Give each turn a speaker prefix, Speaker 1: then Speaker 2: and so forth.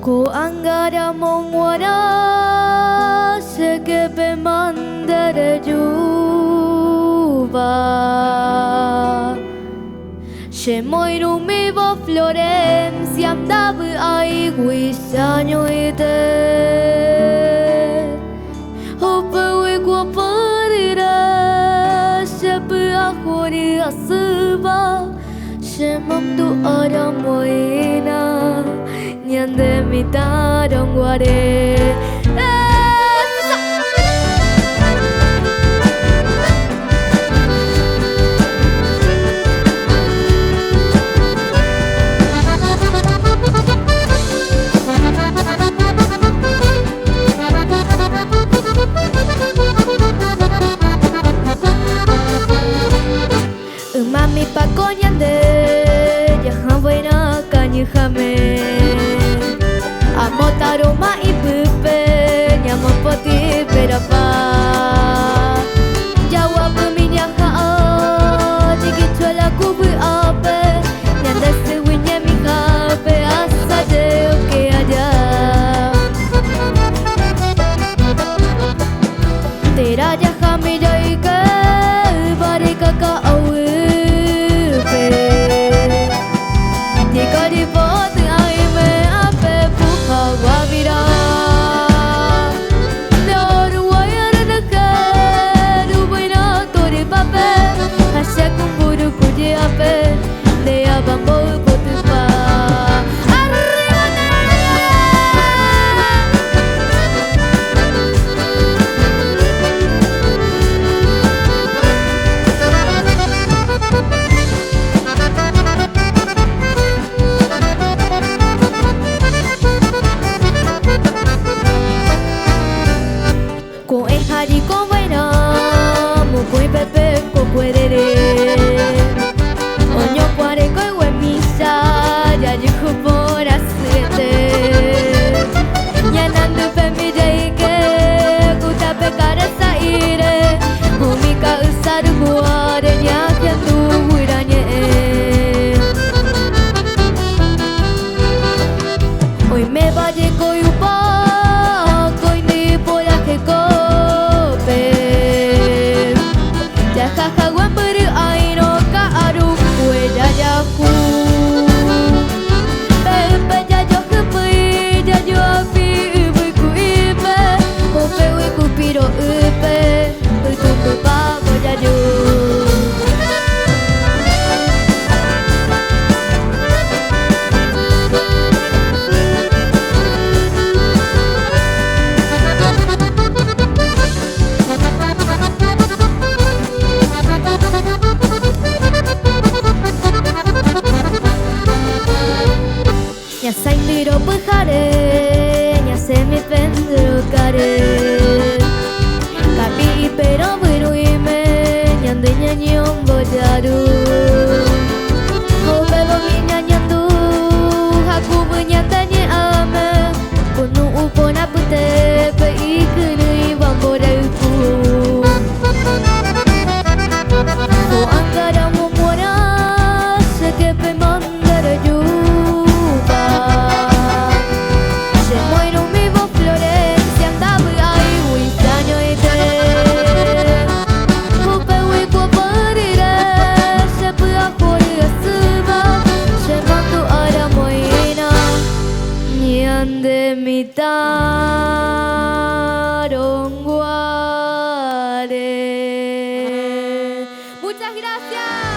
Speaker 1: Ko anggara mongwara sekepe mandare juba Shemoiru mi va Florencia andabu ai guisanyo ite Hope we go parira Shepe akhori asuba Shemamdu aramoina Nyande mitarong ware Mami pako nyande Jangan buena kanyu jame Amo taroma ibupe Nyamo poti berapa Jawab minyak haa Digi cuala kubu ape Nyanda sewinya mikape Asa de oke aja Tera jaha midai ke Bari kakak awe Jika dibuat aime ape buka wabira Dor wayar dekat Rubaina tori pape Hasya kumburu kuji ape Dea bambo putupa Ko buena, muy pepe ko puerere. Oño cuare ko misa, ya yuko por asete. Nyanandu pemi jaike, kuta pekara saire. Umika usar guare nyakya tu uranye. Hoy me valle ko yupa, koi ni pola ke ko. Kakawan beraino ka aru kue jajaku Pepe jajo kepe jajo api ibu ku ipe Kope wiku piro ipe Utumbu pabo jajo Nya saindiro pejare, nya semi pendro kare Kapi ipero beruime, nyande nyanyong bojaru Kobe bomi nyanyandu, haku benyatanya ame Kunu upona pute, pe ikunui bamboreku Ko angkara mumura, sekepe mandara juga de mitarong guare. Muchas gracias.